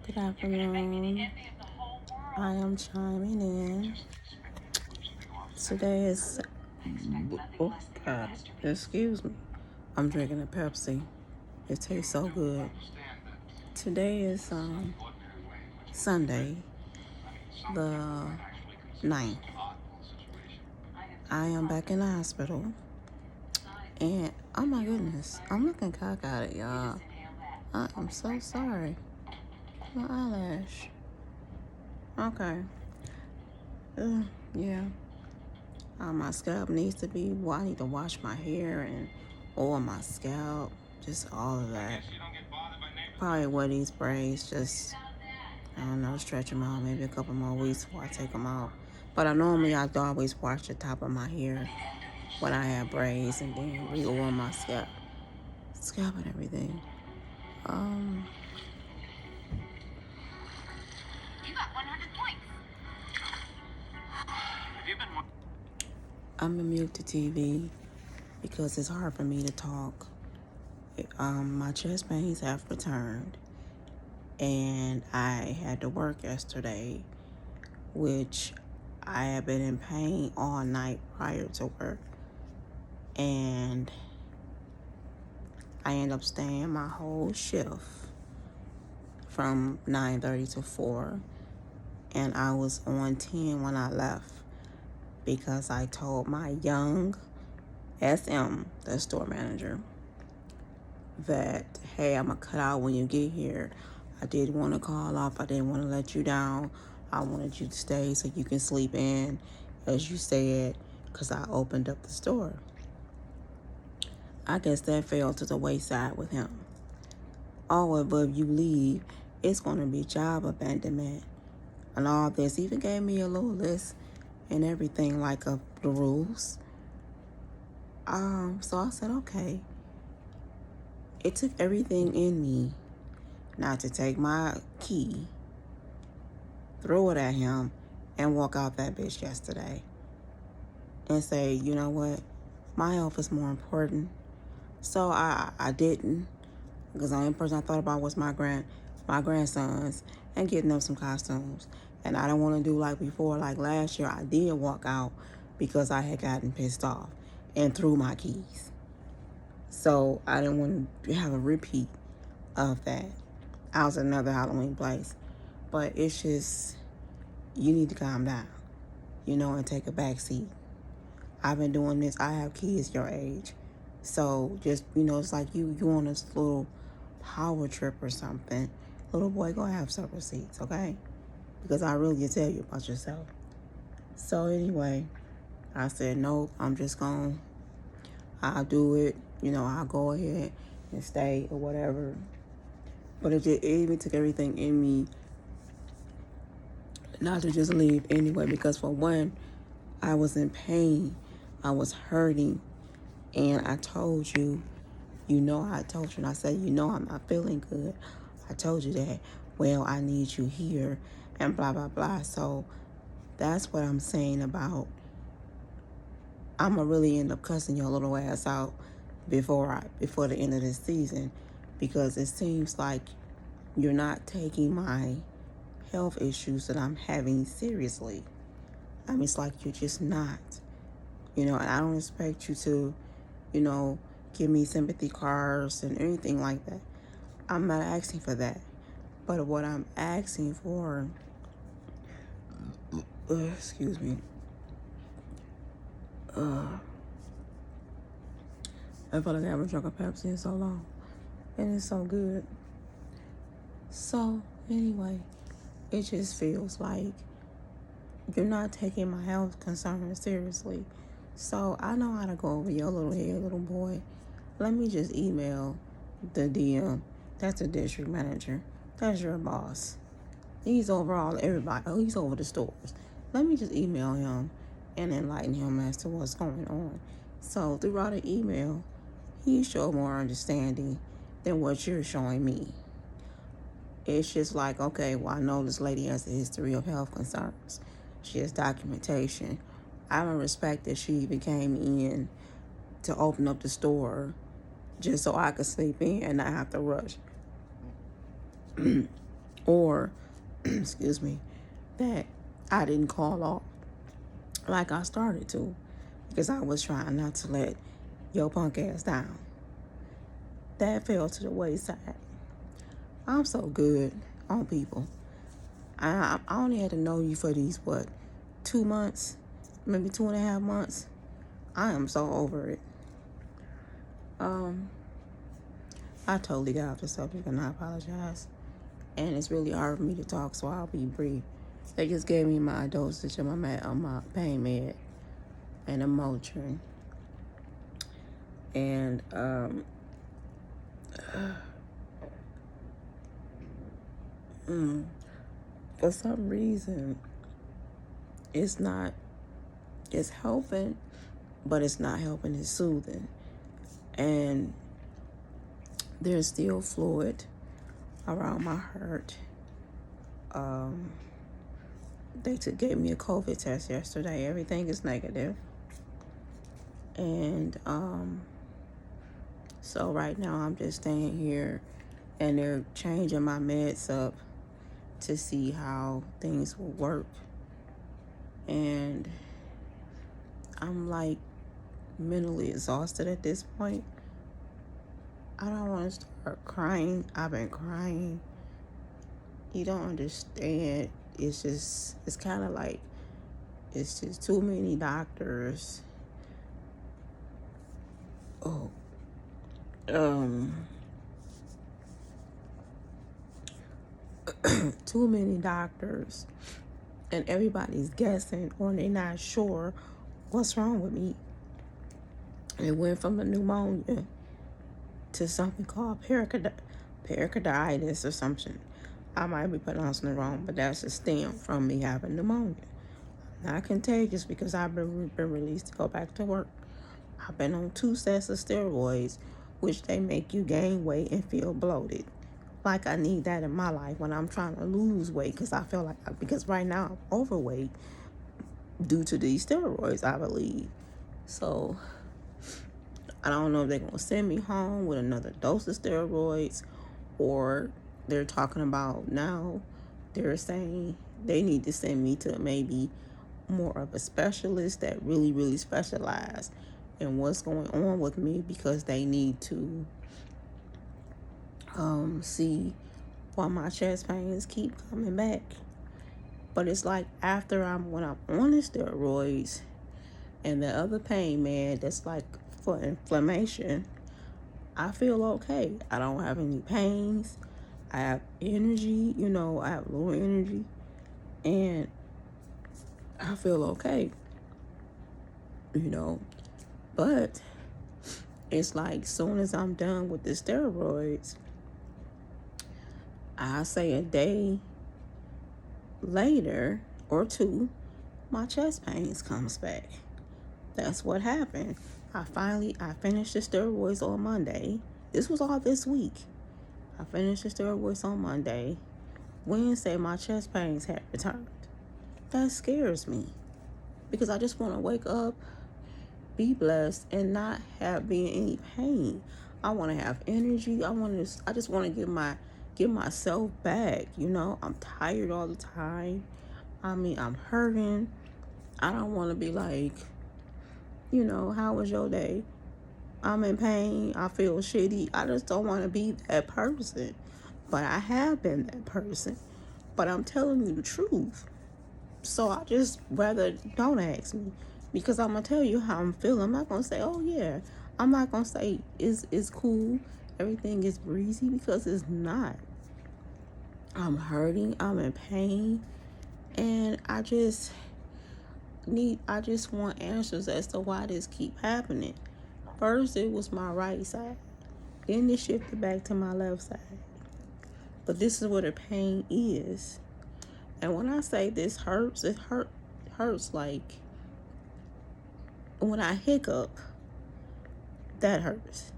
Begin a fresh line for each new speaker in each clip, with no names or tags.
Good afternoon. I am chiming in. Today is. Oh, God. Excuse me. I'm drinking a Pepsi. It tastes so good. Today is Sunday, the 9th. I am back in the hospital. And oh my goodness, I'm looking cockeyed, y'all. I am so sorry. My eyelash. Okay. Yeah. My scalp needs to be. Well, I need to wash my hair and oil my scalp. Just all of that. Probably wear these braids. Just, I don't know, stretch them out. Maybe a couple more weeks before I take them out. But I always wash the top of my hair when I have braids and then re-oil my scalp and everything. You got 100 points. I'm immune to TV because it's hard for me to talk. My chest pains have returned, and I had to work yesterday, which I have been in pain all night prior to work, and I ended up staying my whole shift from 9:30 to 4, and I was on 10 when I left because I told my young SM, the store manager, that, hey, I'm going to cut out when you get here. I did want to call off. I didn't want to let you down. I wanted you to stay so you can sleep in, as you said, because I opened up the store. I guess that fell to the wayside with him. Oh, but if you leave, it's going to be job abandonment and all this. He even gave me a little list and everything like of the rules. So I said, okay. It took everything in me not to take my key, throw it at him, and walk out that bitch yesterday and say, you know what, my health is more important. So I didn't, because the only person I thought about was my grandsons and getting them some costumes. And I don't want to do like before, like last year I did walk out because I had gotten pissed off and threw my keys. So I didn't want to have a repeat of that. I was at another Halloween place. But it's just, you need to calm down, and take a back seat. I've been doing this. I have kids your age. So just, it's like you on this little power trip or something. Little boy, go have separate seats, okay? Because I really tell you about yourself. So anyway, I said, nope, I'll do it. I'll go ahead and stay or whatever. But it even took everything in me not to just leave anyway, because for one, I was in pain. I was hurting. And I told you, I told you, and I said, I'm not feeling good. I told you that. Well, I need you here and blah, blah, blah. So that's what I'm saying about I'm going to really end up cussing your little ass out before the end of this season, because it seems like you're not taking my health issues that I'm having seriously. I mean, it's like you're just not, and I don't expect you to, give me sympathy cards and anything like that. I'm not asking for that. But what I'm asking for, excuse me, I feel like I haven't drunk a Pepsi in so long. And it's so good. So, anyway, it just feels like you're not taking my health concerns seriously. So, I know how to go over your little head, little boy. Let me just email the DM. That's the district manager. That's your boss. He's over all everybody. Oh, he's over the stores. Let me just email him and enlighten him as to what's going on. So throughout the email, he showed more understanding than what you're showing me. It's just like, okay, well, I know this lady has a history of health concerns. She has documentation. I don't respect that she even came in to open up the store just so I could sleep in and not have to rush. or excuse me, that I didn't call off like I started to, because I was trying not to let your punk ass down. That fell to the wayside. I'm so good on people. I only had to know you for these, 2 months, maybe 2.5 months. I am so over it. I totally got off the subject and I apologize. And it's really hard for me to talk, so I'll be brief. They just gave me my dosage of my pain med and a Motrin. And for some reason, it's helping, but it's not helping. It's soothing. And there's still fluid around my heart. They gave me a COVID test yesterday. Everything is negative. And so right now I'm just staying here, and they're changing my meds up to see how things will work. And I'm like mentally exhausted at this point. I don't want to start crying. I've been crying. You don't understand. It's kind of like, it's just too many doctors. Too many doctors, and everybody's guessing, or they're not sure what's wrong with me. It went from a pneumonia to something called pericarditis or something. I might be pronouncing it wrong, but that's a stem from me having pneumonia. Not contagious because I've been released to go back to work. I've been on 2 sets of steroids, which they make you gain weight and feel bloated. Like I need that in my life when I'm trying to lose weight, because I feel like, because right now I'm overweight due to these steroids, I believe. So I don't know if they're going to send me home with another dose of steroids, or they're talking about now, they're saying they need to send me to maybe more of a specialist that really, really specialize in what's going on with me, because they need to see why my chest pains keep coming back. But it's like when I'm on the steroids and the other pain med that's like for inflammation, I feel okay. I don't have any pains. I have energy, I have lower energy, and I feel okay, But it's like, soon as I'm done with the steroids, I say a day later or 2, my chest pains comes back. That's what happened. I finished the steroids on Monday. This was all this week. I finished the steroids on Monday. Wednesday, my chest pains had returned. That scares me, because I just want to wake up, be blessed, and not be in any pain. I want to have energy. I just want to give myself back. I'm tired all the time. I'm hurting. I don't want to be like, how was your day? I'm in pain. I feel shitty. I just don't want to be that person. But I have been that person. But I'm telling you the truth. So I just rather don't ask me, because I'm going to tell you how I'm feeling. I'm not going to say, oh yeah. I'm not going to say it's cool, everything is breezy, because it's not. I'm hurting. I'm in pain. And I just want answers as to why this keep happening. First, it was my right side. Then it shifted back to my left side. But this is where the pain is. And when I say this hurts, it hurts like when I hiccup, that hurts.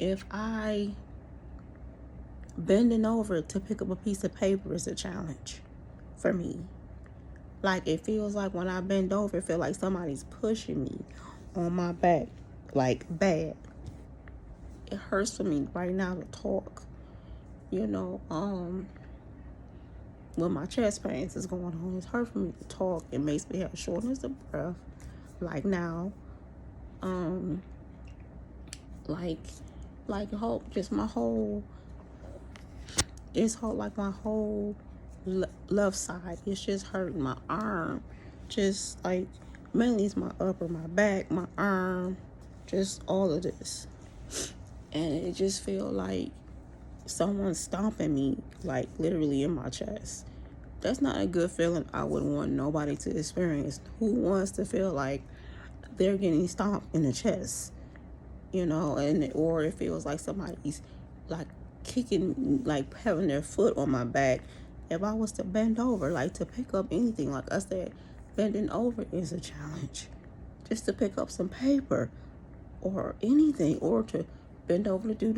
If I bending over to pick up a piece of paper is a challenge for me. Like, it feels like when I bend over, it feels like somebody's pushing me on my back, like bad. It hurts for me right now to talk. when my chest pains is going on, it's hard for me to talk. It makes me have shortness of breath, like now. Um, like, just my whole, my whole left side. It's just hurting my arm, just like mainly it's my upper, my back, my arm, just all of this, and it just feel like someone's stomping me, like literally in my chest. That's not a good feeling. I wouldn't want nobody to experience. Who wants to feel like they're getting stomped in the chest? And or it feels like somebody's like kicking, like having their foot on my back. If I was to bend over, like to pick up anything, like I said, bending over is a challenge. Just to pick up some paper or anything, or to bend over to do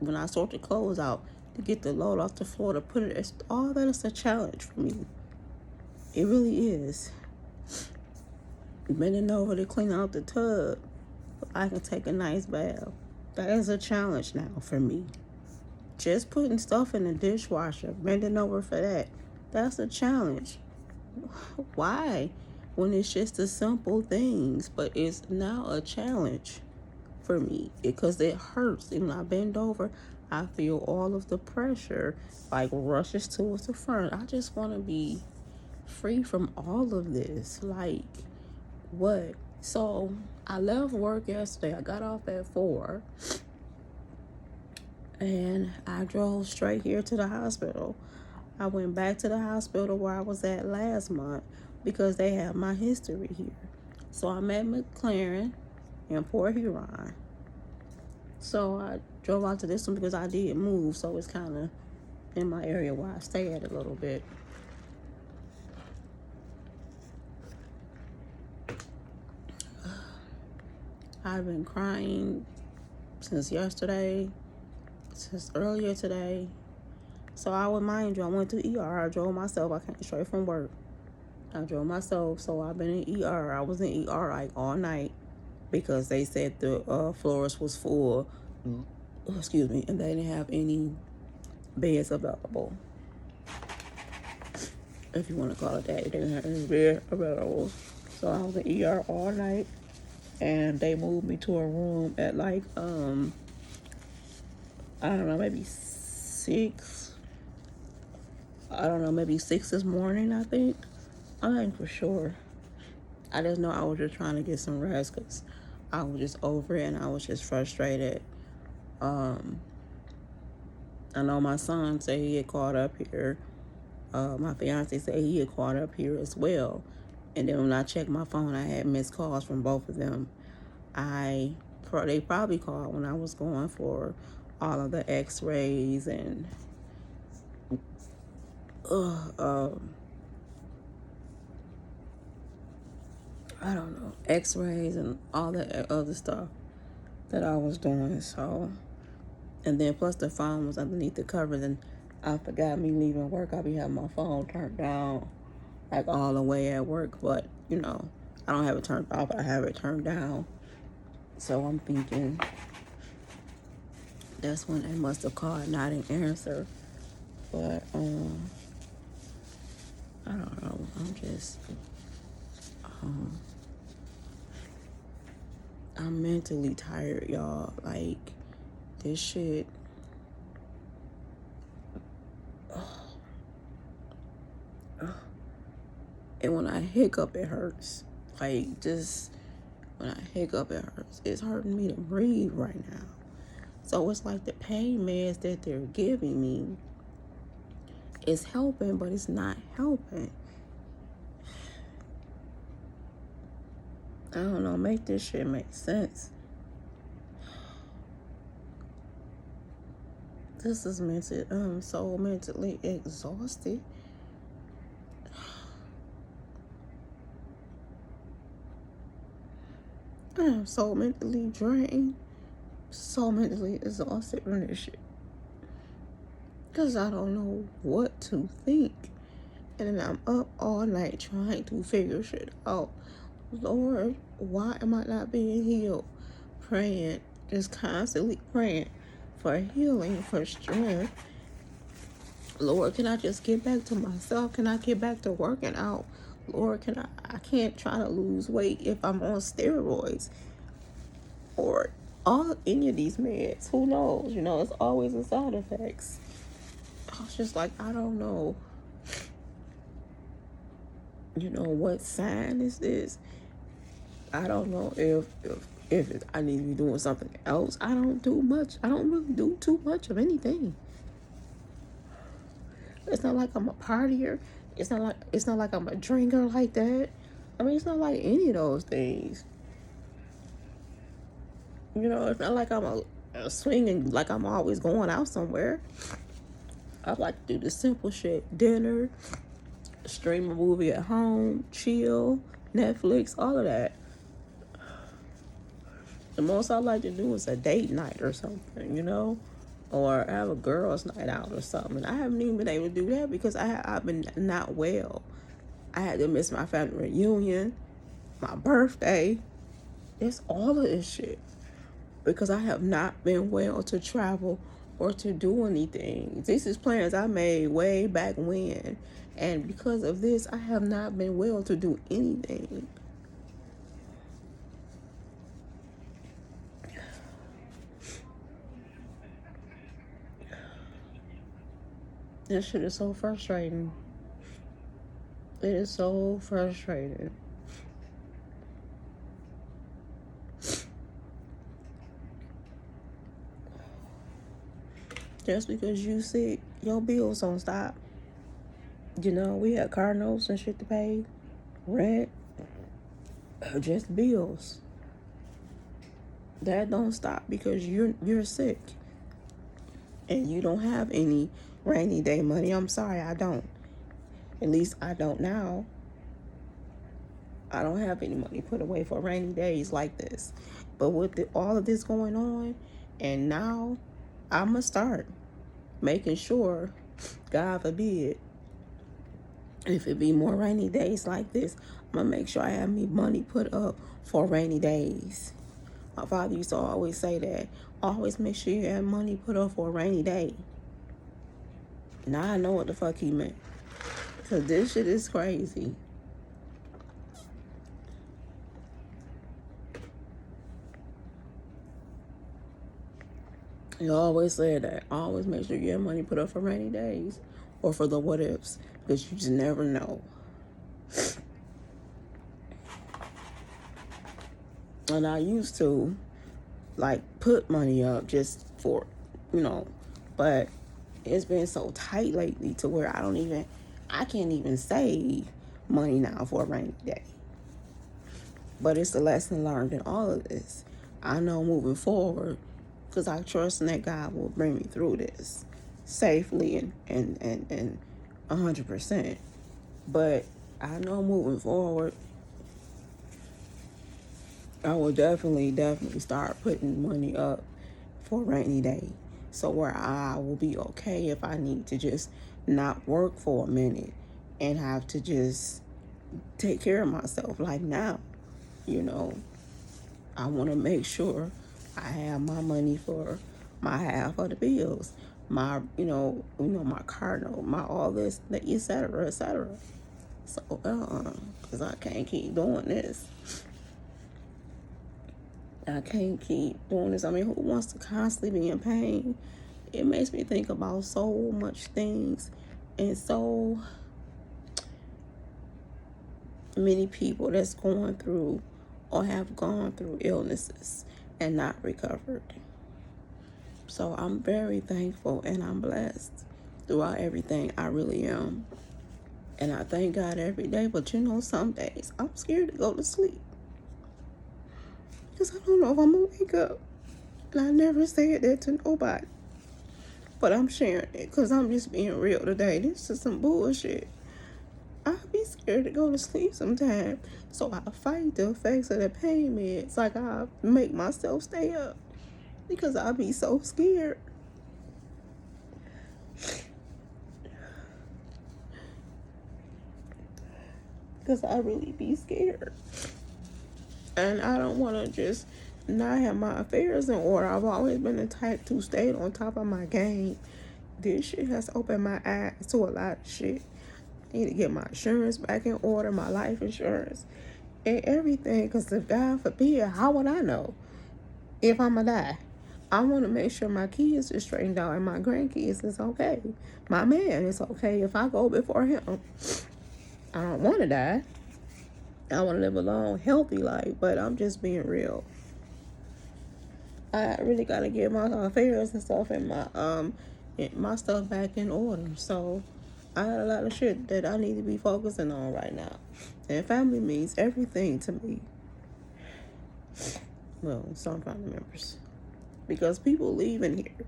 when I sort the clothes out, to get the load off the floor, to put it, all that is a challenge for me. It really is. Bending over to clean out the tub, I can take a nice bath. That is a challenge now for me. Just putting stuff in the dishwasher, bending over for that, that's a challenge. Why? When it's just the simple things, but it's now a challenge for me because it hurts. And when I bend over, I feel all of the pressure like rushes towards the front. I just want to be free from all of this. Like, what? So I left work yesterday. I got off at 4 and I drove straight here to the hospital. I went back to the hospital where I was at last month because they have my history here. So I'm at McLaren in Port Huron. So I drove out to this one because I did move, so it's kind of in my area where I stay at a little bit. I've been crying since yesterday, since earlier today. So I would mind you, I went to ER. I drove myself. I came straight from work. I drove myself, so I've been in ER. I was in ER like all night because they said the floors was full. Excuse me, and they didn't have any beds available. If you want to call it that, they didn't have any bed available. So I was in ER all night, and they moved me to a room at like I don't know, maybe 6. I don't know, maybe 6 this morning, I think. I ain't for sure. I just know I was just trying to get some rest because I was just over it and I was just frustrated. I know my son said he had called up here. My fiance said he had called up here as well. And then when I checked my phone, I had missed calls from both of them. They probably called when I was going for all of the x-rays and I don't know, x-rays and all that other stuff that I was doing. So, and then plus the phone was underneath the covers, and I forgot me leaving work. I'll be having my phone turned down like all the way at work, but I don't have it turned off. I have it turned down. So I'm thinking that's when they must have called and I didn't answer. But I don't know. I'm just I'm mentally tired, y'all. Like, this shit. And when I hiccup, it hurts. Like, just when I hiccup, it hurts. It's hurting me to breathe right now. So it's like the pain meds that they're giving me is helping, but it's not helping. I don't know, make this shit make sense. This is I'm so mentally exhausted. I am so mentally drained, so mentally exhausted from this shit. Because I don't know what to think. And then I'm up all night trying to figure shit out. Lord, why am I not being healed? Praying, just constantly praying for healing, for strength. Lord, can I just get back to myself? Can I get back to working out? Lord, I can't try to lose weight if I'm on steroids or any of these meds. Who knows? You know, it's always the side effects. I was just like, I don't know. You know, what sign is this? I don't know if I need to be doing something else. I don't do much. I don't really do too much of anything. It's not like I'm a partier. It's not like I'm a drinker like that. I mean, it's not like any of those things. You know, it's not like I'm a swinging, like I'm always going out somewhere. I like to do the simple shit: dinner, stream a movie at home, chill, Netflix, all of that. The most I like to do is a date night or something, you know, or have a girls' night out or something. And I haven't even been able to do that because I've been not well. I had to miss my family reunion, my birthday. It's all of this shit because I have not been well to travel or to do anything. This is plans I made way back when. And because of this, I have not been well to do anything. This shit is so frustrating. It is so frustrating. Just because you sick, your bills don't stop. You know, we had car notes and shit to pay, rent, just bills. That don't stop because you're sick. And you don't have any rainy day money. I'm sorry, I don't. At least I don't now. I don't have any money put away for rainy days like this. But with all of this going on, and now I'm going to start making sure, God forbid, if it be more rainy days like this, I'm going to make sure I have me money put up for rainy days. My father used to always say that. Always make sure you have money put up for a rainy day. Now I know what the fuck he meant. Because this shit is crazy. He always said that. Always make sure you have money put up for rainy days. Or for the what ifs. Because you just never know. And I used to, like, put money up just for, you know. But it's been so tight lately to where I can't even save money now for a rainy day. But it's the lesson learned in all of this. I know moving forward, because I trust that God will bring me through this safely and 100%. But I know moving forward, I will definitely start putting money up for a rainy day. So where I will be okay if I need to just not work for a minute and have to just take care of myself like now. You know, I want to make sure I have my money for my half of the bills, my, my car note, my all this, et cetera, et cetera. So, because I can't keep doing this. I can't keep doing this. I mean, who wants to constantly be in pain? It makes me think about so much things and so many people that's going through or have gone through illnesses and not recovered. So I'm very thankful and I'm blessed throughout everything. I really am. And I thank God every day. But you know, some days I'm scared to go to sleep. Because I don't know if I'm going to wake up. And I never said that to nobody. But I'm sharing it because I'm just being real today. This is some bullshit. I be scared to go to sleep sometimes. So I fight the effects of the pain meds. Like I make myself stay up. Because I be so scared. Because I really be scared. And I don't want to just not have my affairs in order. I've always been the type to stay on top of my game This shit has opened my eyes to a lot of shit. I need to get my insurance back in order, my life insurance, and everything. Because if God forbid, how would I know if I'm going to die? I want to make sure my kids are straightened out and my grandkids is okay. My man is okay if I go before him. I don't want to die. I want to live a long, healthy life, but I'm just being real. I really got to get my affairs and stuff and my stuff back in order. So I got a lot of shit that I need to be focusing on right now. And family means everything to me. Well, some family members. Because people leaving here.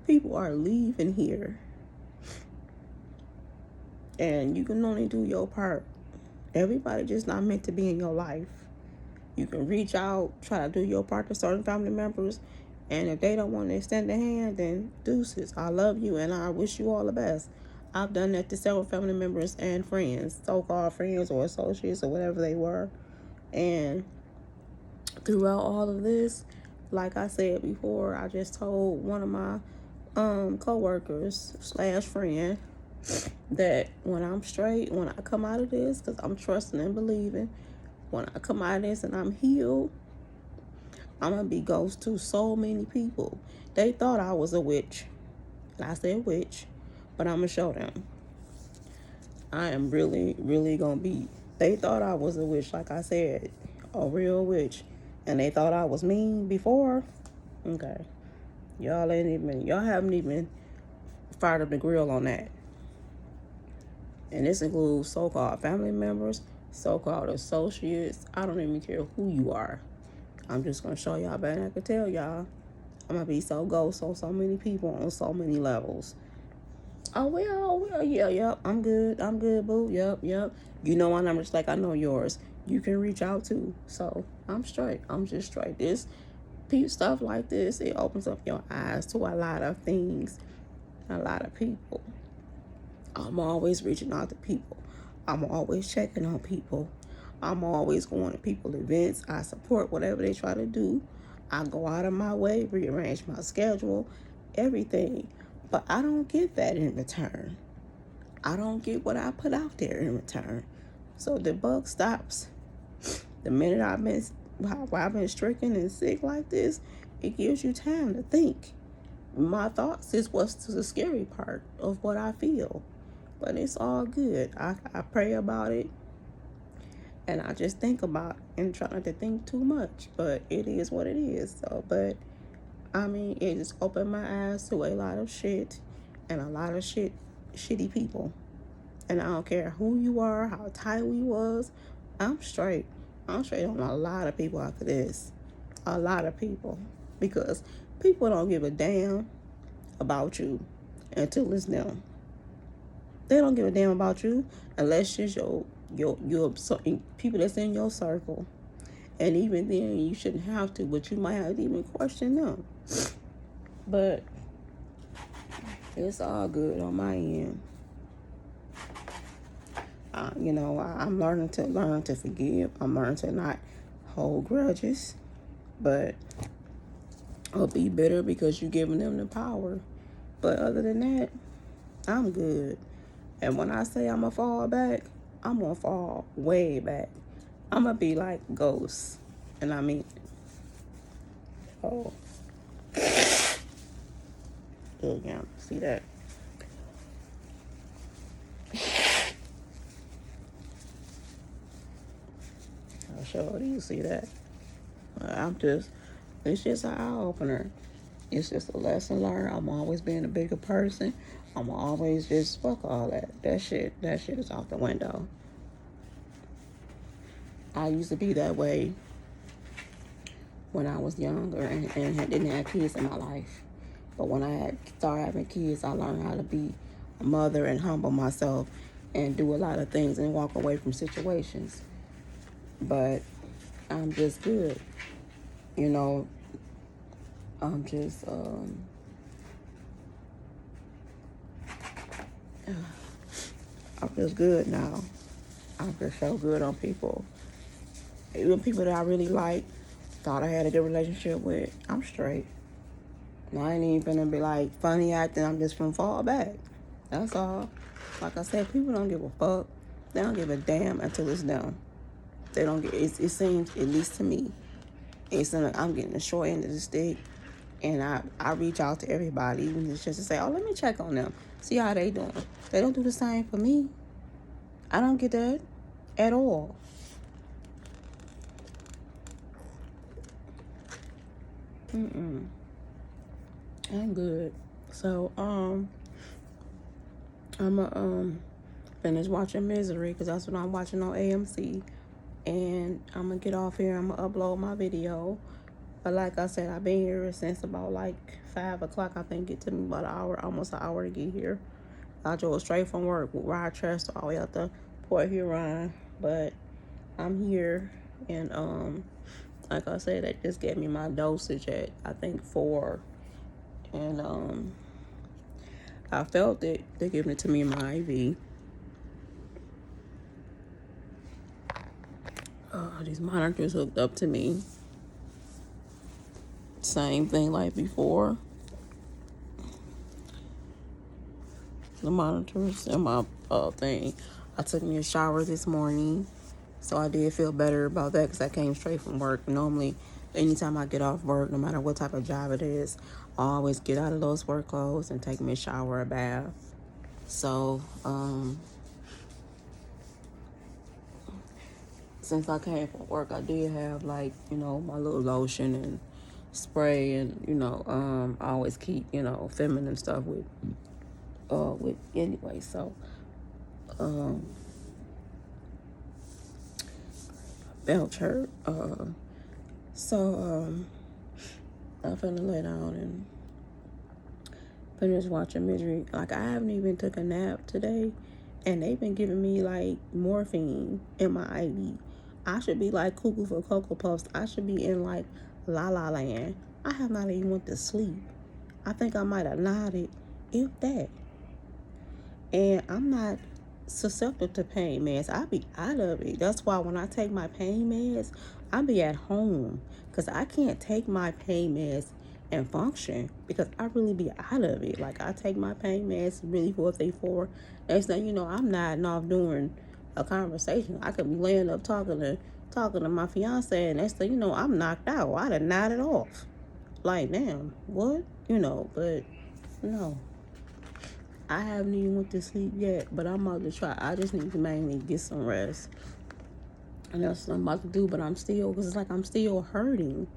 People are leaving here. And you can only do your part. Everybody just not meant to be in your life. You can reach out, try to do your part to certain family members. And if they don't want to extend a hand, then deuces. I love you and I wish you all the best. I've done that to several family members and friends, so-called friends or associates or whatever they were. And throughout all of this, like I said before, I just told one of my co-workers / friend that when I'm straight, when I come out of this, because I'm trusting and believing, when I come out of this and I'm healed, I'm going to be ghost to so many people. They thought I was a witch. And I said witch, but I'm going to show them. I am really, really going to be. They thought I was a witch, like I said, a real witch. And they thought I was mean before. Okay. Y'all haven't even fired up the grill on that. And this includes so-called family members, so-called associates. I don't even care who you are. I'm just going to show y'all better than I can tell y'all. I'm going to be so ghost on so many people on so many levels. Oh, well, yep. I'm good, boo. Yep. You know my number just like I know yours. You can reach out too. So I'm straight. I'm just straight. This stuff like this, it opens up your eyes to a lot of things, a lot of people. I'm always reaching out to people. I'm always checking on people. I'm always going to people events. I support whatever they try to do. I go out of my way, rearrange my schedule, everything. But I don't get that in return. I don't get what I put out there in return. So the buck stops. The minute I've been stricken and sick like this, it gives you time to think. My thoughts is what's the scary part of what I feel. But it's all good. I pray about it. And I just think about it and try not to think too much. But it is what it is. So, but, I mean, it just opened my eyes to a lot of shit. And a lot of shitty people. And I don't care who you are, how tight we was. I'm straight. I'm straight on a lot of people after this. A lot of people. Because people don't give a damn about you until it's them. They don't give a damn about you unless it's your people that's in your circle. And even then, you shouldn't have to, but you might have to even question them. But it's all good on my end. I'm learning to forgive. I'm learning to not hold grudges, but I'll be bitter because you're giving them the power. But other than that, I'm good. And when I say I'm going to fall back, I'm going to fall way back. I'm going to be like ghosts. And I mean, oh. Yeah, see that? I'll show you, see that? It's just an eye-opener. It's just a lesson learned. I'm always being a bigger person. I'm always just, fuck all that. That shit is out the window. I used to be that way when I was younger and didn't have kids in my life. But when I started having kids, I learned how to be a mother and humble myself and do a lot of things and walk away from situations. But I'm just good. I'm just, I'm just good now. I'm just so good on people. Even people that I really like, thought I had a good relationship with, I'm straight. I ain't even gonna be like funny acting. I'm just gonna fall back. That's all. Like I said, people don't give a fuck. They don't give a damn until it's done. They don't get. It seems, at least to me, I'm getting the short end of the stick, and I reach out to everybody, even just to say, oh, let me check on them, see how they doing. They don't do the same for me. I don't get that at all. I'm good. So I'm finish watching Misery because that's what I'm watching on AMC, and I'm gonna get off here. I'm gonna upload my video. But like I said, I've been here since about like 5 o'clock. I think it took me about an hour, almost an hour to get here. I drove straight from work with Rochester all the way up to Port Huron, but I'm here, and like I said, they just gave me my dosage at I think 4, and I felt it. They're giving it to me in my IV. These monitors hooked up to me. Same thing like before. The monitors and my thing. I took me a shower this morning, so I did feel better about that because I came straight from work. Normally, anytime I get off work, no matter what type of job it is, I always get out of those work clothes and take me a shower, a bath. So, since I came from work, I did have like, my little lotion and spray, and I always keep, feminine stuff with anyway. So belt hurt. So I'm finna lay down and finish watching Misery. Like, I haven't even took a nap today, and they've been giving me like morphine in my IV. I should be like cuckoo for Cocoa Puffs. I should be in like La La Land. I have not even went to sleep. I think I might have nodded, if that. And I'm not susceptible to pain meds. I be out of it. That's why when I take my pain meds, I be at home, because I can't take my pain meds and function because I really be out of it. Like, I take my pain meds really for what they for. Next thing you know, I'm nodding off during a conversation. I could be laying up talking to my fiance, and next thing you know, I'm knocked out. I done nodded off. Like, damn, what? But no. I haven't even went to sleep yet, but I'm about to try. I just need to mainly get some rest. And that's what I'm about to do, but because it's like I'm still hurting.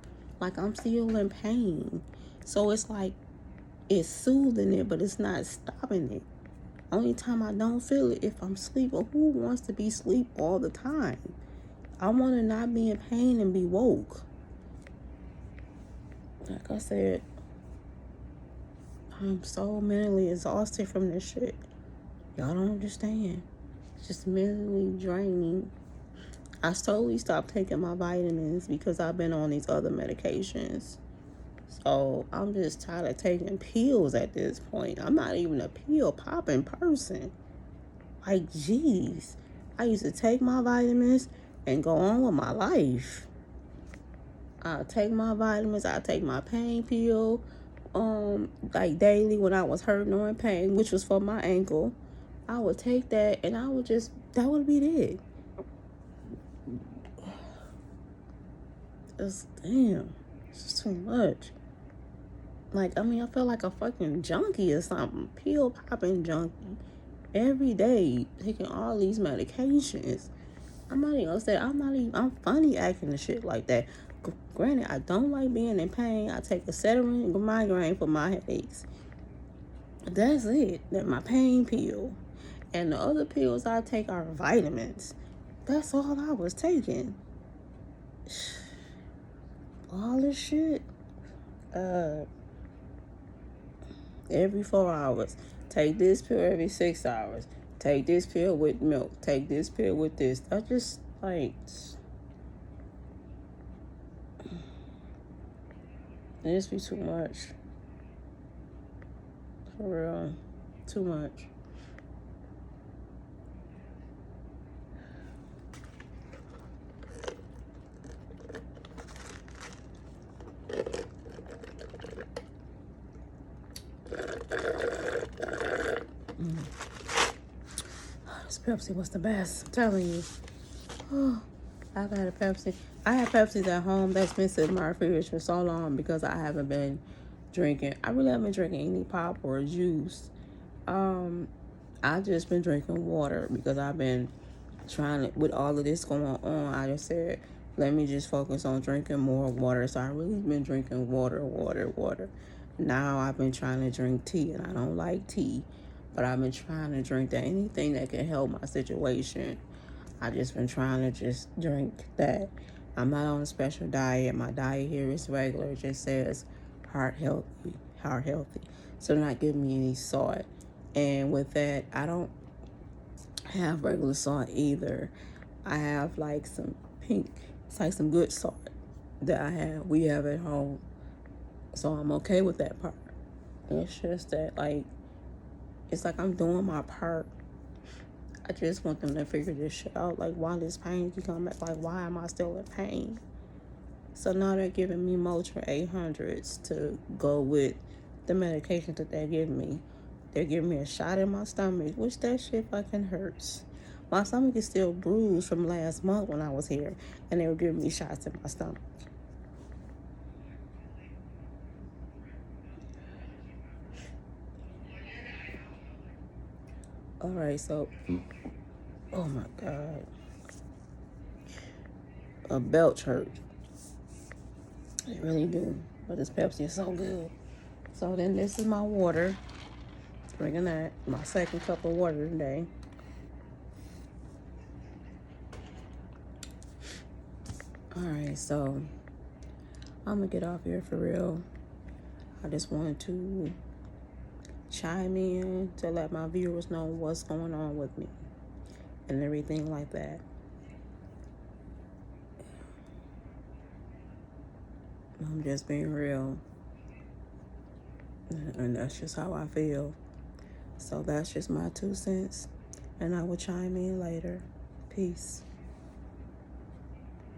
Like, I'm still in pain. So it's like, it's soothing it, but it's not stopping it. Only time I don't feel it if I'm asleep. But who wants to be asleep all the time? I want to not be in pain and be woke. Like I said, I'm so mentally exhausted from this shit. Y'all don't understand. It's just mentally draining. I slowly stopped taking my vitamins because I've been on these other medications. So I'm just tired of taking pills at this point. I'm not even a pill popping person. Like, geez. I used to take my vitamins and go on with my life. I take my vitamins. I take my pain pill, like daily when I was hurting or in pain, which was for my ankle. I would take that, and that would be it. Just, damn, it's just too much. Like, I feel like a fucking junkie or something. Pill popping junkie. Every day, taking all these medications. I'm not even gonna say, I'm funny acting and shit like that. Granted, I don't like being in pain. I take Excedrin and migraine for my headaches. That's it. That's my pain pill. And the other pills I take are vitamins. That's all I was taking. All this shit. Every 4 hours. Take this pill every 6 hours. Take this pill with milk. Take this pill with this. I just, like, it just be too much. For real. Too much. Pepsi was the best. I'm telling you. Oh, I've had a Pepsi. I have Pepsis at home that's been sitting in my fridge for so long because I haven't been drinking. I really haven't been drinking any pop or juice. I just been drinking water because I've been trying to, with all of this going on, I just said, let me just focus on drinking more water. So I really been drinking water. Now I've been trying to drink tea, and I don't like tea, but I've been trying to drink that, anything that can help my situation. I just been trying to just drink that. I'm not on a special diet. My diet here is regular. It just says heart healthy. So they're not giving me any salt. And with that, I don't have regular salt either. I have like some pink, it's like some good salt that we have at home. So I'm okay with that part. It's just that, like, it's like I'm doing my part. I just want them to figure this shit out. Like, why this pain keep coming back? Like, why am I still in pain? So now they're giving me Motrin 800s to go with the medication that they're giving me. They're giving me a shot in my stomach, which that shit fucking hurts. My stomach is still bruised from last month when I was here, and they were giving me shots in my stomach. All right, so, oh my God. A belch hurt. They really do. But this Pepsi is so good. So then this is my water. Drinking that. My second cup of water today. Alright, so I'm gonna get off here for real. I just wanted to chime in to let my viewers know what's going on with me and everything like that. I'm just being real. And that's just how I feel. So that's just my 2 cents. And I will chime in later. Peace.